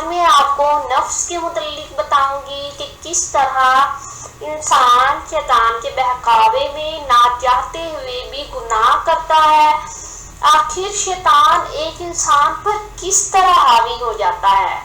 آج میں آپ کو نفس کے متعلق بتاؤں گی کہ کس طرح انسان شیطان کے بہکاوے میں نہ چاہتے ہوئے بھی گناہ کرتا ہے۔ آخر شیطان ایک انسان پر کس طرح حاوی ہو جاتا ہے؟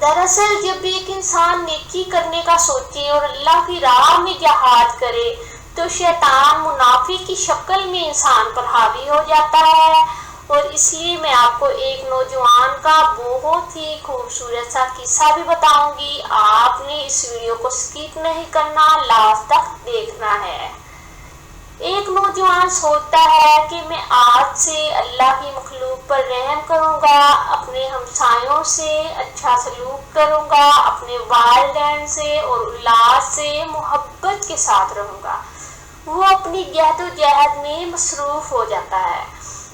دراصل جب ایک انسان نیکی کرنے کا سوچے اور اللہ کی راہ میں جہاد کرے تو شیطان منافق کی شکل میں انسان پر حاوی ہو جاتا ہے۔ اور اس لیے میں آپ کو ایک نوجوان کا بہت ہی خوبصورت سا قصہ بھی بتاؤں گی۔ آپ نے اس ویڈیو کو سکپ نہیں کرنا، لاسٹ تک دیکھنا ہے۔ ایک نوجوان سوچتا ہے کہ میں آج سے اللہ کی مخلوق پر رحم کروں گا، اپنے ہمسایوں سے اچھا سلوک کروں گا، اپنے والدین سے اور اولاد سے محبت کے ساتھ رہوں گا۔ وہ اپنی جہد و جہد میں مصروف ہو جاتا ہے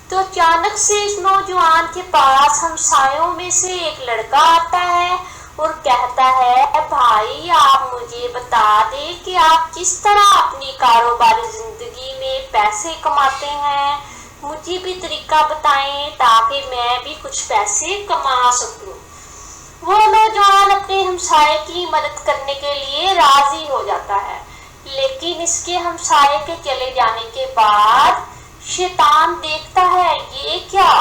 تو اچانک سے اس نوجوان کے پاس ہمسایوں میں سے ایک لڑکا آتا ہے اور کہتا ہے، بھائی آپ مجھے بتا دیں کہ آپ کس طرح اپنی کاروباری زندگی میں پیسے کماتے ہیں، مجھے بھی طریقہ بتائیں تاکہ میں بھی کچھ پیسے کما سکوں۔ وہ نوجوان اپنے ہمسائے کی مدد کرنے کے لیے راضی ہو جاتا ہے، لیکن اس کے ہمسائے کے چلے جانے کے بعد شیطان دیکھتا ہے یہ کیا،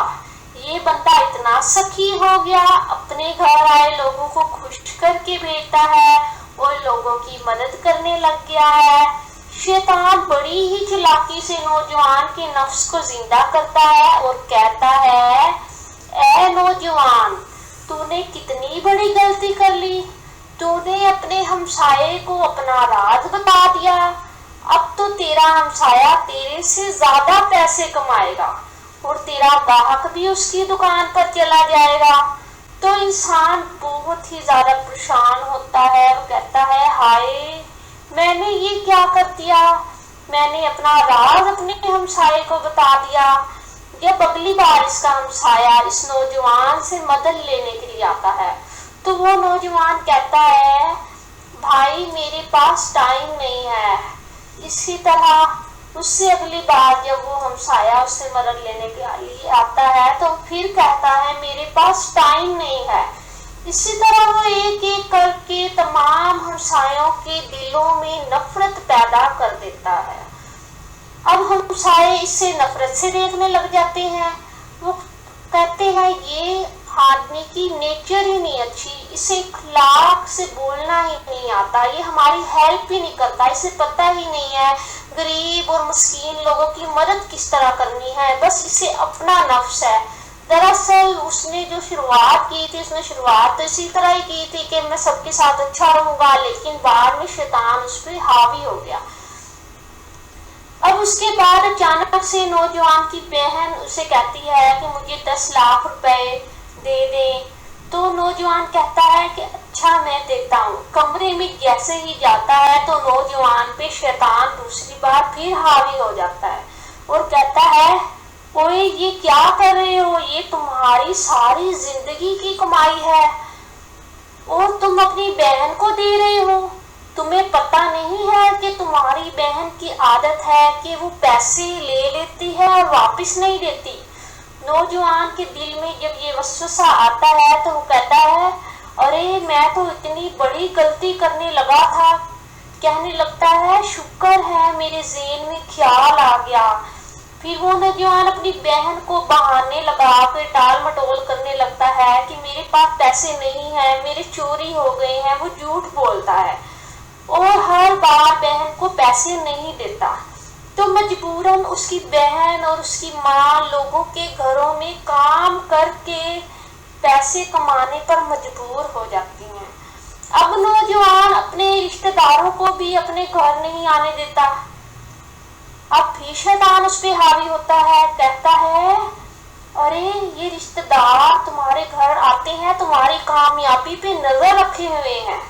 یہ بندہ اتنا سخی ہو گیا، اپنے گھر آئے لوگوں کو خوش کر کے بھیجتا ہے اور لوگوں کی مدد کرنے لگ گیا ہے۔ شیطان بڑی ہی چالاکی سے نوجوان کے نفس کو زندہ کرتا ہے اور کہتا ہے، اے نوجوان، تو نے کتنی بڑی غلطی کر لی، تو نے اپنے ہمسائے کو اپنا راز بتا دیا، اب تو تیرا ہمسایہ تیرے سے زیادہ پیسے کمائے گا اور تیرا گاہک بھی اس کی دکان پر چلا جائے گا۔ تو انسان بہت ہی زیادہ پریشان ہوتا ہے اور کہتا ہے، ہائے میں نے یہ کیا کر دیا، میں نے اپنا راز اپنے ہمسائے کو بتا دیا۔ جب اگلی بار اس کا ہمسایہ اس نوجوان سے مدد لینے کے لیے آتا ہے تو وہ نوجوان کہتا ہے، بھائی میرے پاس ٹائم نہیں ہے۔ اسی طرح اس سے اگلی بار جب وہ ہمسایہ اس سے مدد لینے کے لیے آتا ہے تو پھر کہتا ہے، میرے پاس ٹائم نہیں ہے۔ اسی طرح وہ ایک ایک کر کے تمام ہمسایوں کے دلوں میں نفرت پیدا کر دیتا ہے۔ اب ہمسائے اس سے نفرت سے دیکھنے لگ جاتے ہیں، وہ کہتے ہیں یہ آدمی کی نیچر ہی نہیں اچھی، اسے اخلاق سے بولنا ہی نہیں آتا، یہ ہماری ہیلپ ہی نہیں کرتا، اسے پتہ ہی نہیں ہے غریب اور مسکین لوگوں کی مدد کس طرح کرنی ہے، بس اسے اپنا نفس ہے۔ دراصل اس نے جو شروعات کی تھی، اس نے شروعات تو اسی طرح ہی کی تھی کہ میں سب کے ساتھ اچھا رہوں گا، لیکن بعد میں شیطان اس پہ حاوی ہو گیا۔ اب اس کے بعد اچانک سے نوجوان کی بہن اسے کہتی ہے کہ مجھے 10 لاکھ روپے دے دیں، تو نوجوان کہتا ہے کہ اچھا میں دیتا ہوں۔ کمرے میں جیسے ہی جاتا ہے تو نوجوان پہ شیطان دوسری بار پھر حاوی ہو جاتا ہے اور کہتا ہے، اوئے یہ کیا کر رہے ہو، یہ تمہاری ساری زندگی کی کمائی ہے اور تم اپنی بہن کو دے رہے ہو، تمہیں پتہ نہیں ہے کہ تمہاری بہن کی عادت ہے کہ وہ پیسے لے لیتی ہے اور واپس نہیں دیتی۔ نوجوان کے دل میں جب یہ وسوسہ آتا ہے تو وہ کہتا ہے، ارے میں تو اتنی بڑی غلطی کرنے لگا تھا، کہنے لگتا ہے شکر ہے میرے ذہن میں خیال آ گیا۔ پھر وہ نوجوان اپنی بہن کو بہانے لگا کے ٹال مٹول کرنے لگتا ہے کہ میرے پاس پیسے نہیں ہیں، میرے چوری ہو گئے ہیں، وہ جھوٹ بولتا ہے اور ہر بار بہن کو پیسے نہیں دیتا۔ تو مجبوراً اس کی بہن اور اس کی ماں لوگوں کے گھروں میں کام کر کے پیسے کمانے پر مجبور ہو جاتی ہیں۔ اب نوجوان اپنے رشتہ داروں کو بھی اپنے گھر نہیں آنے دیتا۔ اب پھر شیطان اس پہ حاوی ہوتا ہے، کہتا ہے، ارے یہ رشتہ دار تمہارے گھر آتے ہیں، تمہاری کامیابی پہ نظر رکھے ہوئے ہیں۔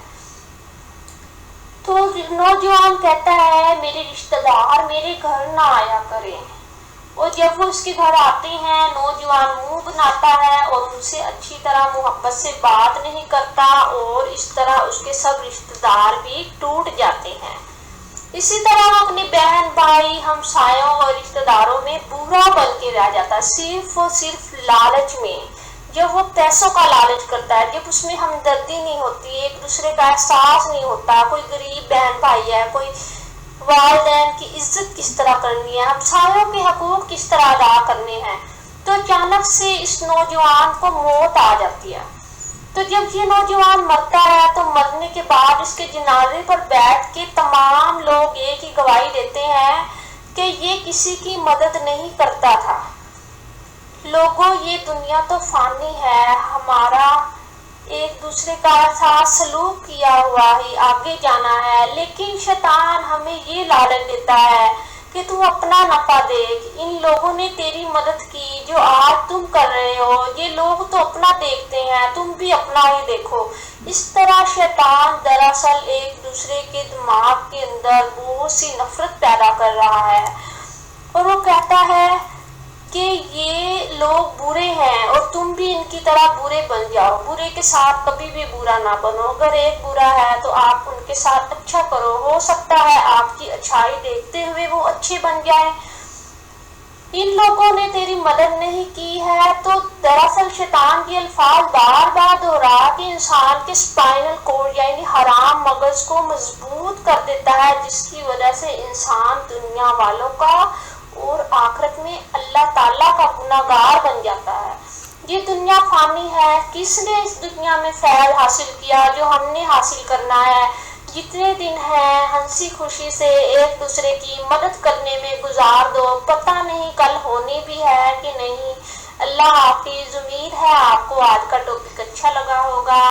تو نوجوان کہتا ہے، میرے رشتہ دار میرے گھر نہ آیا کریں، اور جب وہ اس کے گھر آتے ہیں نوجوان منہ بناتا ہے اور ان سے اچھی طرح محبت سے بات نہیں کرتا اور اس طرح اس کے سب رشتہ دار بھی ٹوٹ جاتے ہیں۔ اسی طرح وہ اپنی بہن بھائی ہمسایوں اور رشتہ داروں میں برا بن کے رہ جاتا، صرف اور صرف لالچ میں، جب وہ پیسوں کا لالچ کرتا ہے، جب اس میں ہمدردی نہیں ہوتی، ایک دوسرے کا احساس نہیں ہوتا، کوئی غریب بہن بھائی ہے، کوئی والدین کی عزت کس طرح کرنی ہے، ہمسایوں کے حقوق کس طرح ادا کرنے ہیں، تو اچانک سے اس نوجوان کو موت آ جاتی ہے۔ تو جب یہ نوجوان مرتا ہے تو مرنے کے بعد اس کے جنازے پر بیٹھ کے تمام لوگ ایک ہی گواہی دیتے ہیں کہ یہ کسی کی مدد نہیں کرتا تھا۔ لوگوں، یہ دنیا تو فانی ہے، ہمارا ایک دوسرے کا ساتھ سلوک کیا ہوا ہی آگے جانا ہے، لیکن شیطان ہمیں یہ لالچ دیتا ہے کہ تم اپنا نفع دیکھ، ان لوگوں نے تیری مدد کی جو آج تم کر رہے ہو، یہ لوگ تو اپنا دیکھتے ہیں، تم بھی اپنا ہی دیکھو۔ اس طرح شیطان دراصل ایک دوسرے کے دماغ کے اندر بہت سی نفرت پیدا کر رہا ہے، اور وہ کہتا ہے کہ یہ لوگ برے ہیں اور تم بھی ان کی طرح برے بن جاؤ، برے کے ساتھ کبھی بھی برا نہ بنو، اگر ایک برا ہے تو آپ ان کے ساتھ اچھا کرو، ہو سکتا ہے آپ کی اچھائی دیکھتے ہوئے وہ اچھے بن جائیں۔ ان لوگوں نے تیری مدد نہیں کی ہے۔ تو دراصل شیطان کے الفاظ بار بار دہرا کے انسان کے اسپائنل کورڈ یعنی حرام مغز کو مضبوط کر دیتا ہے، جس کی وجہ سے انسان دنیا والوں کا اور آخرت میں اللہ تعالیٰ کا گناہگار بن جاتا ہے۔ یہ دنیا فانی ہے، کس نے اس دنیا میں فیض حاصل کیا جو ہم نے حاصل کرنا ہے؟ جتنے دن ہیں ہنسی خوشی سے ایک دوسرے کی مدد کرنے میں گزار دو، پتہ نہیں کل ہونی بھی ہے کہ نہیں۔ اللہ حافظ۔ امید ہے آپ کو آج کا ٹاپک اچھا لگا ہوگا۔